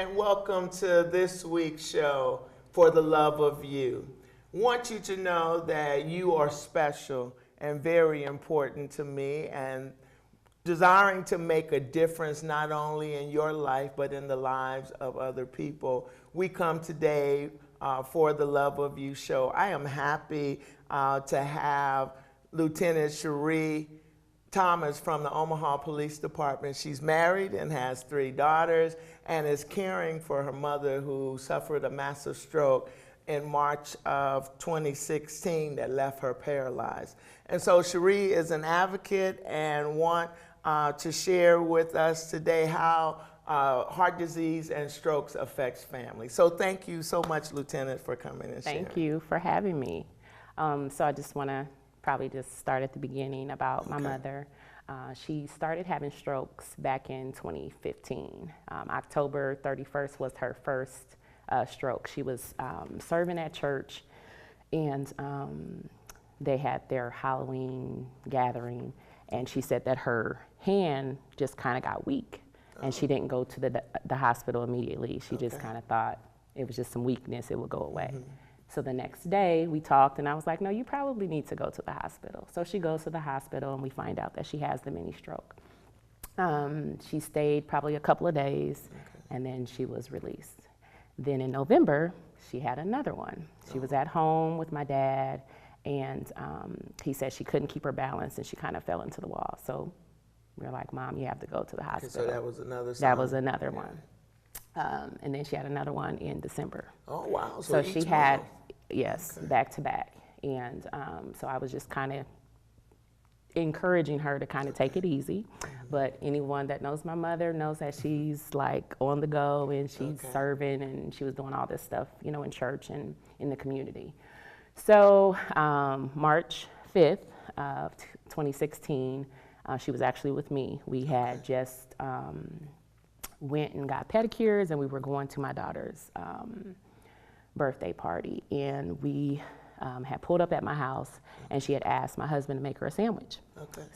and welcome to this week's show, For the Love of You. Want you to know that you are special and very important to me, and desiring to make a difference not only in your life but in the lives of other people. We come today for the Love of You show. I am happy to have Lieutenant Cherie Thomas from the Omaha Police Department. She's married and has 3 daughters and is caring for her mother who suffered a massive stroke in March of 2016 that left her paralyzed. And so Cherie is an advocate and want to share with us today how heart disease and strokes affects families. So thank you so much, Lieutenant, for coming and sharing. Thank you for having me. So I just want to probably just start at the beginning about my mother. She started having strokes back in 2015. October 31st was her first stroke. She was serving at church, and they had their Halloween gathering, and she said that her hand just kind of got weak, and she didn't go to the hospital immediately. She just kind of thought it was just some weakness, it would go away. So the next day we talked, and I was like, no, you probably need to go to the hospital. So she goes to the hospital, and we find out that she has the mini stroke. She stayed probably a couple of days, and then she was released. Then in November, she had another one. She was at home with my dad, and he said she couldn't keep her balance, and she kind of fell into the wall. So we were like, Mom, you have to go to the hospital. So that was another sign. That was another one. And then she had another one in December. Oh, wow. So she had, yes, back to back. And so I was just kind of encouraging her to kind of take it easy. But anyone that knows my mother knows that she's like on the go, and she's serving, and she was doing all this stuff, you know, in church and in the community. So March 5th of 2016, she was actually with me. We had just went and got pedicures, and we were going to my daughter's birthday party, and we had pulled up at my house, and she had asked my husband to make her a sandwich.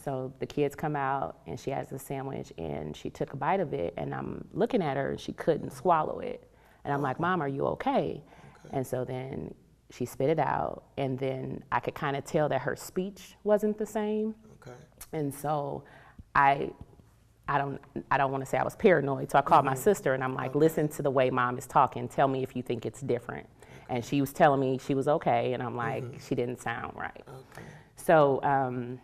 So the kids come out, and she has a sandwich, and she took a bite of it, and I'm looking at her, and she couldn't swallow it. And I'm like, Mom, are you okay? And so then she spit it out, and then I could kind of tell that her speech wasn't the same. And so I don't want to say I was paranoid, so I called my sister, and I'm like, listen to the way Mom is talking. Tell me if you think it's different. And she was telling me she was okay, and I'm like, she didn't sound right. So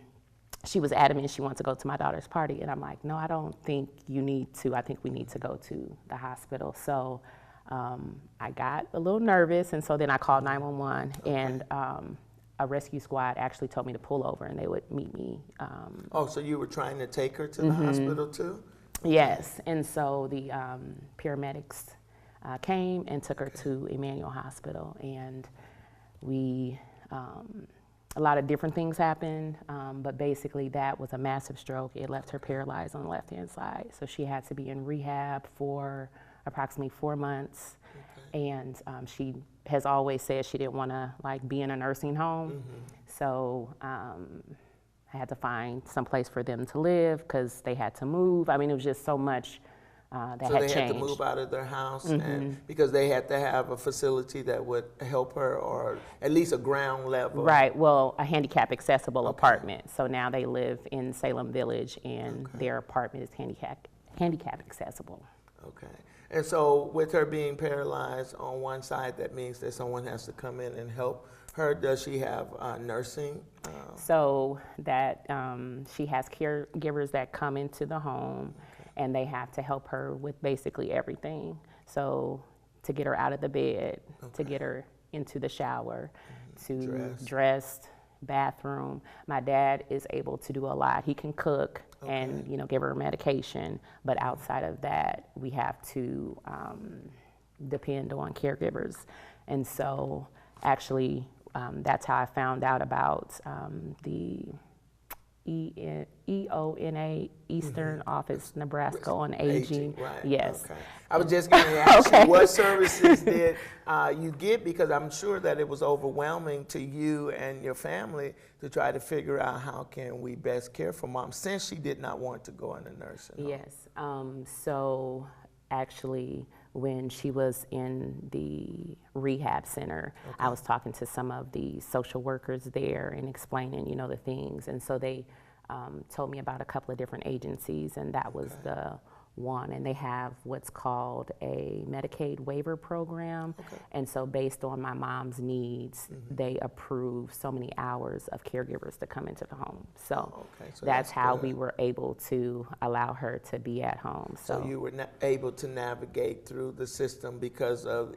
she was adamant she wanted to go to my daughter's party, and I'm like, no, I don't think you need to. I think we need to go to the hospital. So I got a little nervous, and so then I called 911, and a rescue squad actually told me to pull over, and they would meet me. So you were trying to take her to the hospital too? Yes, and so the paramedics came and took her to Emmanuel Hospital, and we, a lot of different things happened, but basically that was a massive stroke. It left her paralyzed on the left-hand side, so she had to be in rehab for approximately 4 months, and she has always said she didn't want to like be in a nursing home, so I had to find some place for them to live because they had to move. I mean, it was just so much that had changed. So they had to move out of their house, and because they had to have a facility that would help her, or at least a ground level. Right, well, a handicap accessible apartment. So now they live in Salem Village, and their apartment is handicap accessible. And so with her being paralyzed on one side, that means that someone has to come in and help her. Does she have nursing? So that she has caregivers that come into the home, and they have to help her with basically everything. So to get her out of the bed, to get her into the shower, to dress, bathroom. My dad is able to do a lot. He can cook and, you know, give her medication, but outside of that, we have to depend on caregivers. And so actually, that's how I found out about the EONA, Eastern Office, Nebraska on Aging. Yes. I was just going to ask you, what services did you get? Because I'm sure that it was overwhelming to you and your family to try to figure out how can we best care for Mom, since she did not want to go in a nursing home. Yes. So actually, when she was in the rehab center, I was talking to some of the social workers there and explaining, you know, the things. And so they told me about a couple of different agencies, and that was the one. And they have what's called a Medicaid waiver program. And so based on my mom's needs, they approve so many hours of caregivers to come into the home. So, So that's how good. we were able to allow her to be at home. So you were able to navigate through the system because of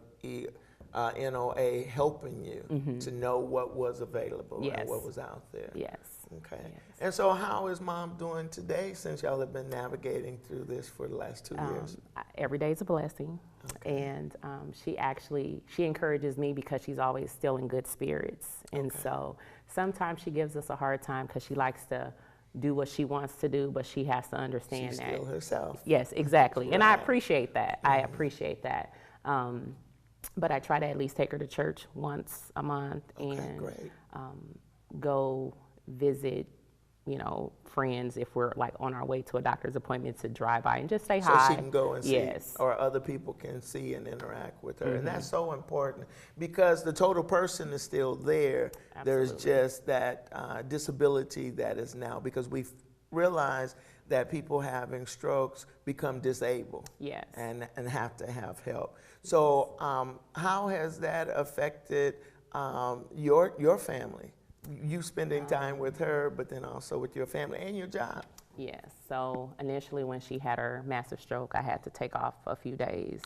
NOA helping you to know what was available and what was out there. Yes. Okay. Yes. And so how is Mom doing today since y'all have been navigating through this for the last 2 years? Every day is a blessing. And she encourages me because she's always still in good spirits. And so sometimes she gives us a hard time because she likes to do what she wants to do, but she has to understand She's that. still herself. Yes, exactly. And I Right. appreciate that. I appreciate that. But I try to at least take her to church once a month and Great. go visit, you know, friends if we're like on our way to a doctor's appointment to drive by and just say So hi. she can go and see, Yes. or other people can see and interact with her. And that's so important because the total person is still there. There's Absolutely. just that disability that is now, because we've realized that people having strokes become disabled. Yes. And have to have help. So how has that affected your family? You spending time with her, but then also with your family and your job. Yes. So initially when she had her massive stroke, I had to take off a few days.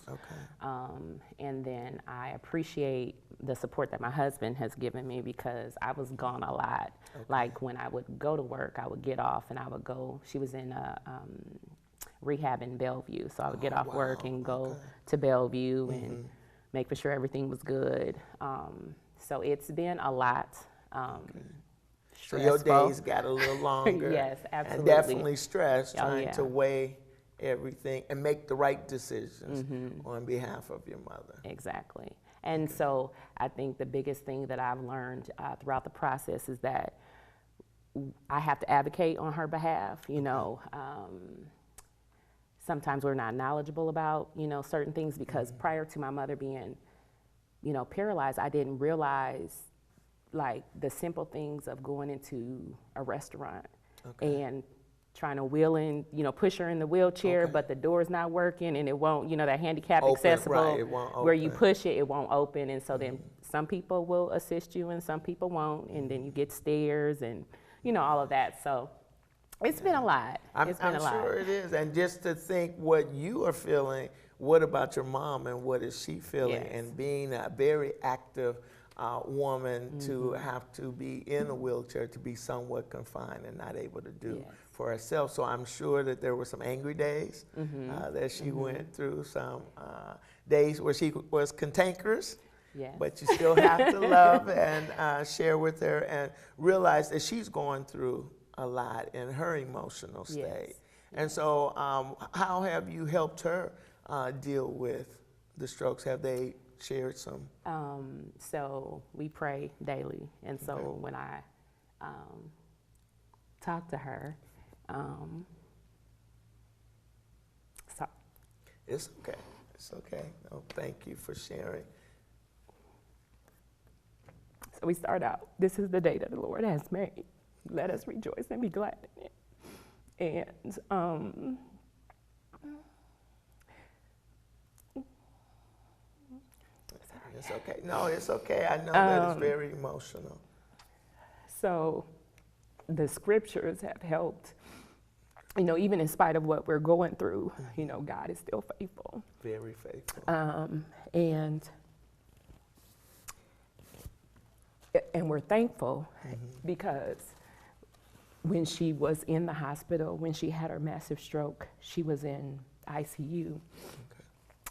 And then I appreciate the support that my husband has given me because I was gone a lot. Like when I would go to work, I would get off and I would go, she was in a rehab in Bellevue. So I would get off work and go to Bellevue and make for sure everything was good. So it's been a lot. So your Stressful. days got a little longer. Yes, And absolutely. definitely stress trying yeah. to weigh everything and make the right decisions on behalf of your mother. Exactly. And so I think the biggest thing that I've learned throughout the process is that I have to advocate on her behalf. You know, sometimes we're not knowledgeable about, you know, certain things because prior to my mother being, you know, paralyzed, I didn't realize like the simple things of going into a restaurant and trying to wheel in, you know, push her in the wheelchair, but the door's not working and it won't, you know, that handicap Open, accessible, right, it won't where you open. push it, it won't open. And so then some people will assist you and some people won't. And then you get stairs and, you know, all of that. So it's been a lot. It's been a lot. I'm sure it is. And just to think what you are feeling, what about your mom and what is she feeling? Yes. And being a very active woman to have to be in a wheelchair, to be somewhat confined and not able to do for herself. So I'm sure that there were some angry days that she went through, some days where she was cantankerous. Yes. But you still have to love and share with her and realize that she's going through a lot in her emotional state. Yes. And so how have you helped her deal with the strokes? Have they shared some? So we pray daily. And so when I talk to her, so It's okay. It's okay. No, thank you for sharing. So we start out, this is the day that the Lord has made. Let us rejoice and be glad in it. And It's okay. No, it's okay. I know that it's very emotional. so the scriptures have helped, you know, even in spite of what we're going through, you know, God is still faithful. Very faithful. And we're thankful because when she was in the hospital, when she had her massive stroke, she was in ICU.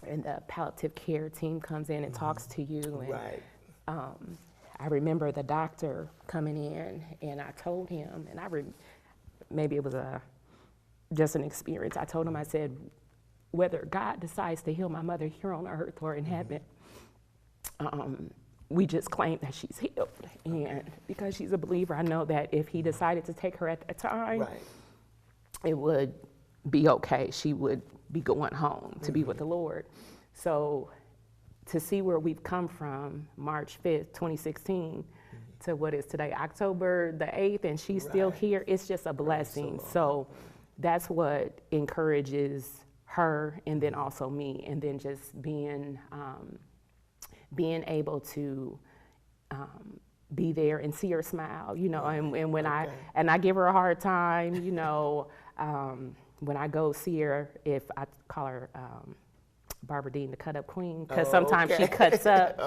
And the palliative care team comes in and talks to you. And, Right. I remember the doctor coming in, and I told him, and maybe it was just an experience. I told him, I said, whether God decides to heal my mother here on earth or in heaven, we just claim that she's healed. And because she's a believer, I know that if he decided to take her at that time, Right. it would be okay. She would be going home to be with the Lord. So to see where we've come from March 5th, 2016 to what is today, October the 8th, and she's still here, it's just a blessing. So that's what encourages her, and then also me, and then just being able to be there and see her smile, you know, and when I give her a hard time, you know, when I go see her, if I call her Barbara Dean, the cut up queen, because sometimes she cuts up.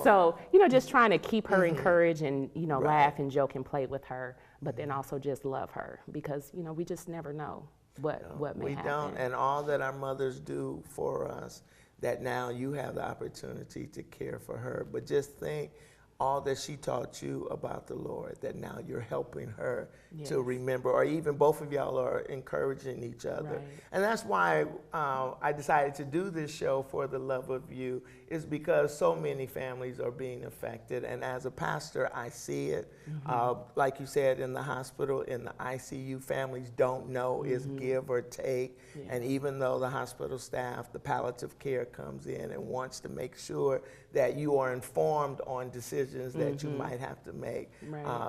So, you know, just trying to keep her encouraged and, you know, laugh and joke and play with her, but then also just love her, because, you know, we just never know what may happen. We don't, and all that our mothers do for us, that now you have the opportunity to care for her. But just think all that she taught you about the Lord, that now you're helping her to remember, or even both of y'all are encouraging each other. And that's why I decided to do this show, For the Love of You, is because so many families are being affected. And as a pastor, I see it. Like you said, in the hospital, in the ICU, families don't know is give or take. And even though the hospital staff, the palliative care comes in and wants to make sure that you are informed on decisions that you might have to make,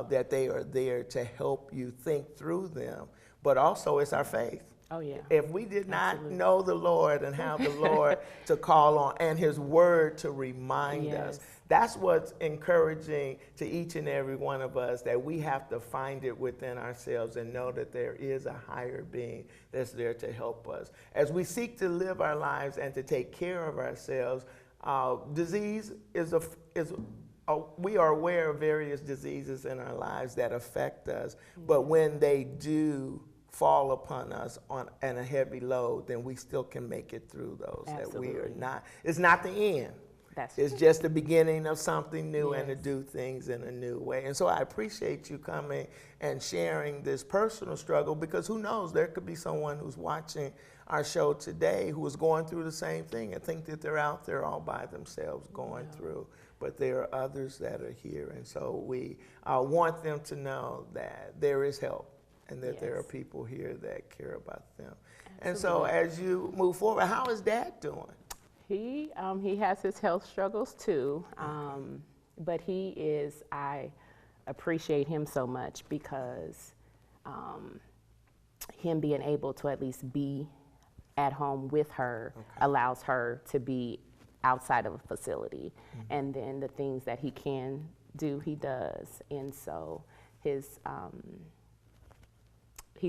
that they are there to help you think through them. But also it's our faith. Oh, yeah. If we did not know the Lord and have the Lord to call on and his word to remind us, that's what's encouraging to each and every one of us, that we have to find it within ourselves and know that there is a higher being that's there to help us. As we seek to live our lives and to take care of ourselves, disease we are aware of various diseases in our lives that affect us, but when they do fall upon us on a heavy load, then we still can make it through those. Absolutely. That we are not, it's not the end. It's just the beginning of something new, and to do things in a new way. And so I appreciate you coming and sharing this personal struggle, because who knows, there could be someone who's watching our show today who is going through the same thing and think that they're out there all by themselves going through. But there are others that are here. And so we want them to know that there is help, and that there are people here that care about them. Absolutely. And so as you move forward, how is Dad doing? He has his health struggles too, but I appreciate him so much, because him being able to at least be at home with her allows her to be outside of a facility, and then the things that he can do, he does, and so he's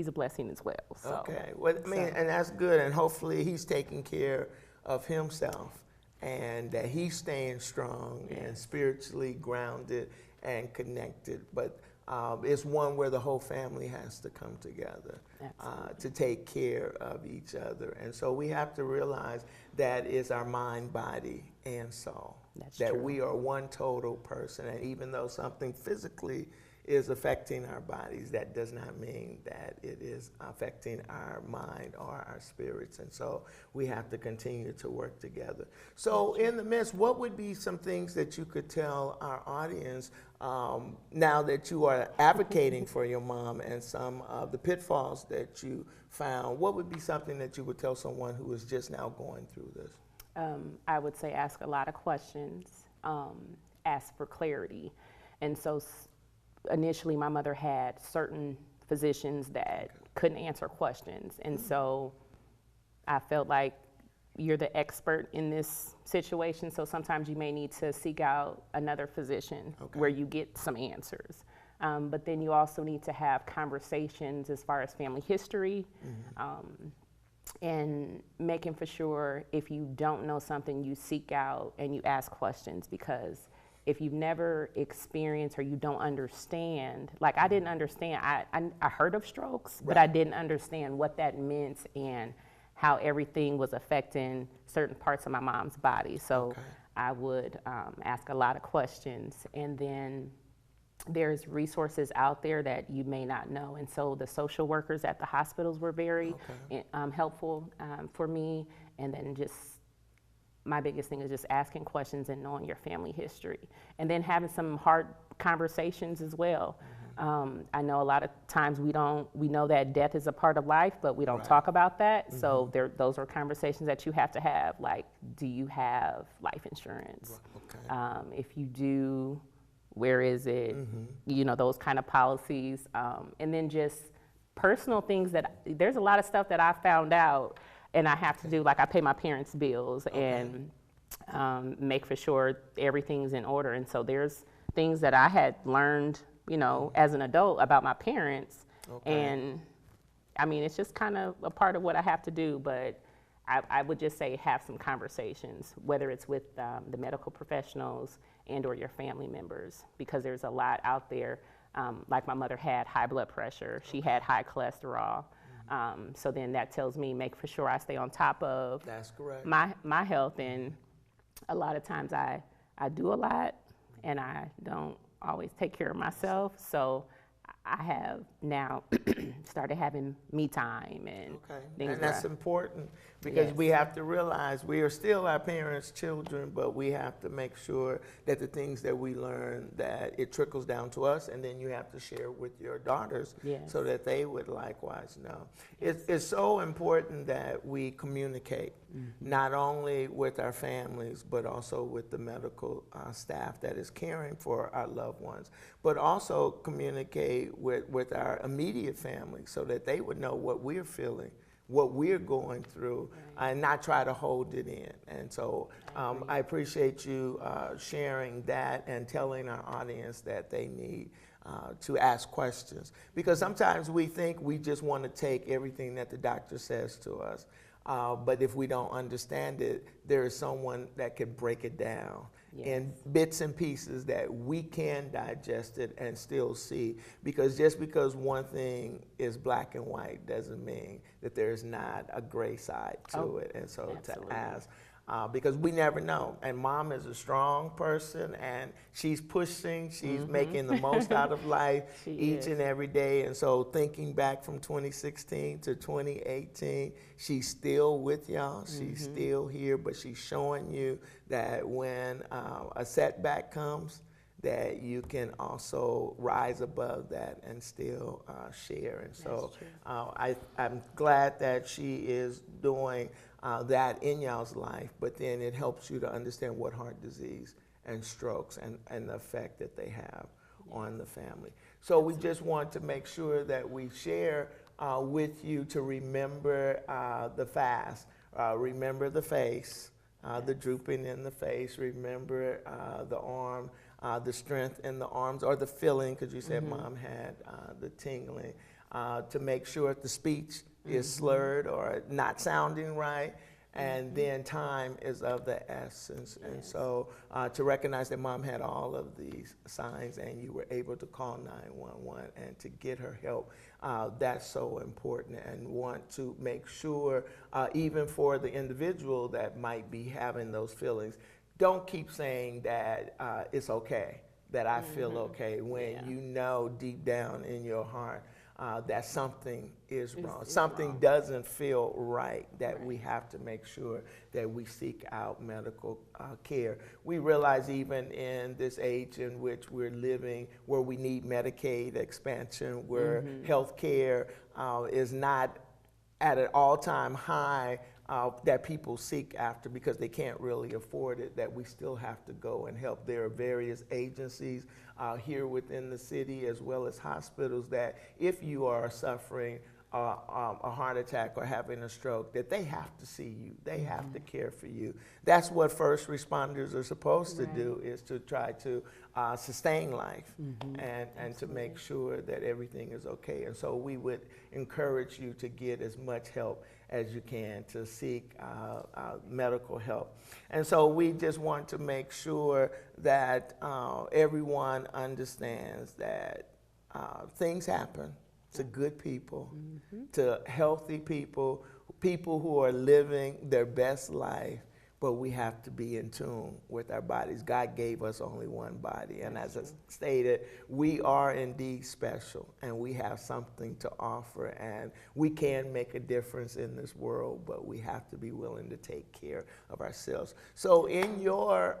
a blessing as well. So. Okay, well, I mean, and that's good, and hopefully he's taking care of himself, and that he's staying strong and spiritually grounded and connected. But it's one where the whole family has to come together to take care of each other. And so we have to realize that is our mind, body, and soul. That we are one total person. And even though something physically is affecting our bodies, that does not mean that it is affecting our mind or our spirits. And so we have to continue to work together. So in the midst, what would be some things that you could tell our audience now that you are advocating for your mom, and some of the pitfalls that you found? What would be something that you would tell someone who is just now going through this? I would say ask a lot of questions, ask for clarity. And so initially my mother had certain physicians that couldn't answer questions. And so I felt like you're the expert in this situation, so sometimes you may need to seek out another physician where you get some answers. But then you also need to have conversations as far as family history, and making for sure if you don't know something, you seek out and you ask questions, because if you've never experienced or you don't understand, like I didn't understand, I heard of strokes, but I didn't understand what that meant and how everything was affecting certain parts of my mom's body. So I would ask a lot of questions, and then there's resources out there that you may not know. And so the social workers at the hospitals were very helpful for me. And then just my biggest thing is just asking questions and knowing your family history, and then having some hard conversations as well. I know a lot of times we know that death is a part of life, but we don't talk about that. So those are conversations that you have to have. Like, do you have life insurance? Okay. If you do, where is it? You know, those kind of policies. And then just personal things there's a lot of stuff that I found out and I have to do, like I pay my parents' bills and make for sure everything's in order. And so there's things that I had learned, you know, as an adult about my parents. And I mean, it's just kind of a part of what I have to do, but I would just say have some conversations, whether it's with the medical professionals and or your family members, because there's a lot out there. Like my mother had high blood pressure, she had high cholesterol. So then that tells me make for sure I stay on top of That's correct. my health. And a lot of times I do a lot and I don't always take care of myself. So I have now started having me time and things. And that's important because we have to realize we are still our parents' children, but we have to make sure that the things that we learn, that it trickles down to us, and then you have to share with your daughters so that they would likewise know. It's so important that we communicate, not only with our families, but also with the medical staff that is caring for our loved ones, but also communicate with our immediate family so that they would know what we're feeling, what we're going through, and not try to hold it in. And so I appreciate you sharing that and telling our audience that they need to ask questions. Because sometimes we think we just want to take everything that the doctor says to us. But if we don't understand it, there is someone that can break it down in bits and pieces that we can digest it and still see. Because just because one thing is black and white doesn't mean that there's not a gray side to it. And so to ask, because we never know. And Mom is a strong person, and she's pushing, she's making the most out of life each and every day. And so thinking back from 2016 to 2018, she's still with y'all, she's still here, but she's showing you that when a setback comes, that you can also rise above that and still share. And so I'm glad that she is doing that in y'all's life, but then it helps you to understand what heart disease and strokes and the effect that they have on the family. So we just want to make sure that we share with you to remember the fast, remember the face, the drooping in the face, remember the arm, the strength in the arms, or the feeling, because you said Mom had the tingling, to make sure the speech is slurred or not sounding right, and then time is of the essence. And so to recognize that Mom had all of these signs and you were able to call 911 and to get her help, that's so important. And want to make sure, even for the individual that might be having those feelings, don't keep saying that it's okay, that I feel okay, when you know deep down in your heart that something is wrong. Something doesn't feel right, that we have to make sure that we seek out medical care. We realize even in this age in which we're living, where we need Medicaid expansion, where health care is not at an all-time high, that people seek after because they can't really afford it, that we still have to go and help. There are various agencies here within the city, as well as hospitals, that if you are suffering a heart attack or having a stroke, that they have to see you, they have to care for you. That's what first responders are supposed to do, is to try to sustain life and to make sure that everything is okay. And so we would encourage you to get as much help as you can, to seek medical help. And so we just want to make sure that everyone understands that things happen to good people, to healthy people, people who are living their best life, but we have to be in tune with our bodies. God gave us only one body, and as I stated, we are indeed special, and we have something to offer, and we can make a difference in this world, but we have to be willing to take care of ourselves. So in your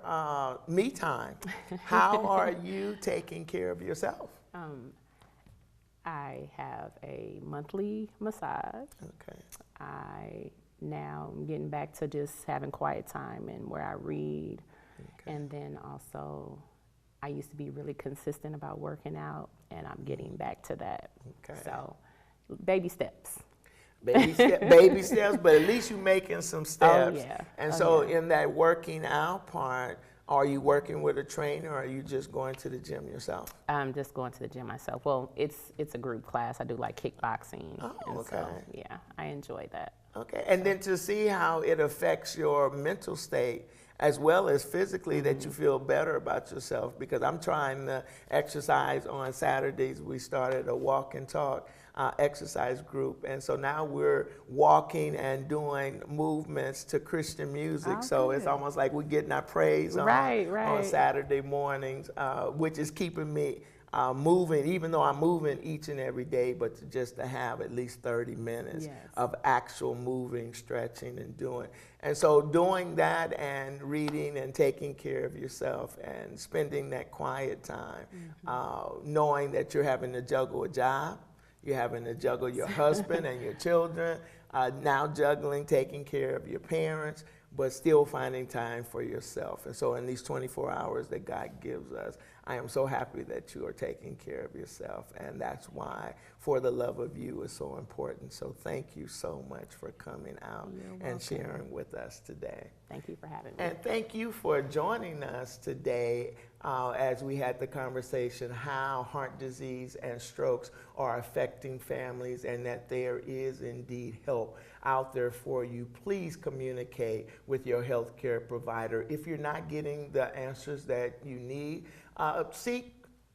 me time, how are you taking care of yourself? I have a monthly massage. Okay. I now am getting back to just having quiet time and where I read. Okay. And then also, I used to be really consistent about working out, and I'm getting back to that. Okay. So, baby steps. Baby steps, but at least you're making some steps. Oh, yeah. And Oh, so yeah. in that working out part, are you working with a trainer or are you just going to the gym yourself? I'm just going to the gym myself. Well, it's a group class. I do like kickboxing. Oh, and okay. So, yeah, I enjoy that. Okay, and then to see how it affects your mental state as well as physically, that you feel better about yourself, because I'm trying to exercise on Saturdays. We started a walk and talk exercise group, and so now we're walking and doing movements to Christian music. Oh, so it's good. almost like we're getting our praise on, Right, on right. Saturday mornings, which is keeping me moving, even though I'm moving each and every day, but just to have at least 30 minutes Yes. of actual moving, stretching, and doing. And so doing that and reading and taking care of yourself and spending that quiet time, knowing that you're having to juggle a job, you're having to juggle your husband and your children, now juggling taking care of your parents, but still finding time for yourself. And so in these 24 hours that God gives us, I am so happy that you are taking care of yourself. And that's why For the Love of You is so important. So thank you so much for coming out and sharing with us today. Thank you for having me. And thank you for joining us today as we had the conversation how heart disease and strokes are affecting families, and that there is indeed help out there for you. Please communicate with your healthcare provider. If you're not getting the answers that you need,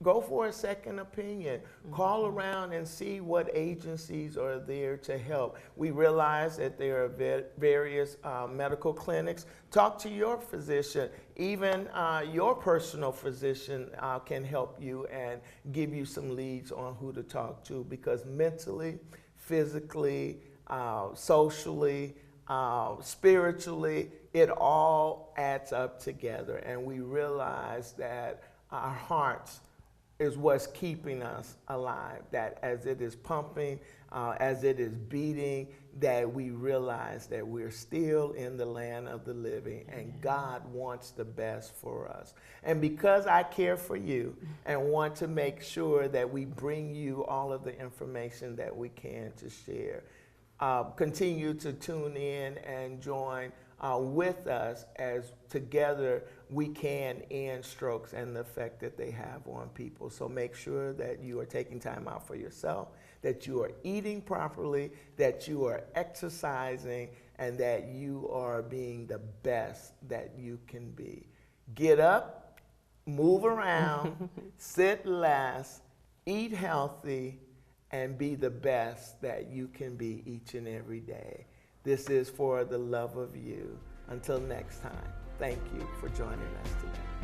go for a second opinion. Call around and see what agencies are there to help. We realize that there are various medical clinics. Talk to your physician. Even your personal physician can help you and give you some leads on who to talk to, because mentally, physically, socially, spiritually, it all adds up together. And we realize that our hearts is what's keeping us alive, that as it is pumping, as it is beating, that we realize that we're still in the land of the living, and God wants the best for us. And because I care for you and want to make sure that we bring you all of the information that we can to share, continue to tune in and join with us as together we can end strokes and the effect that they have on people. So make sure that you are taking time out for yourself, that you are eating properly, that you are exercising, and that you are being the best that you can be. Get up, move around, sit less, eat healthy, and be the best that you can be each and every day. This is For the Love of You. Until next time, thank you for joining us today.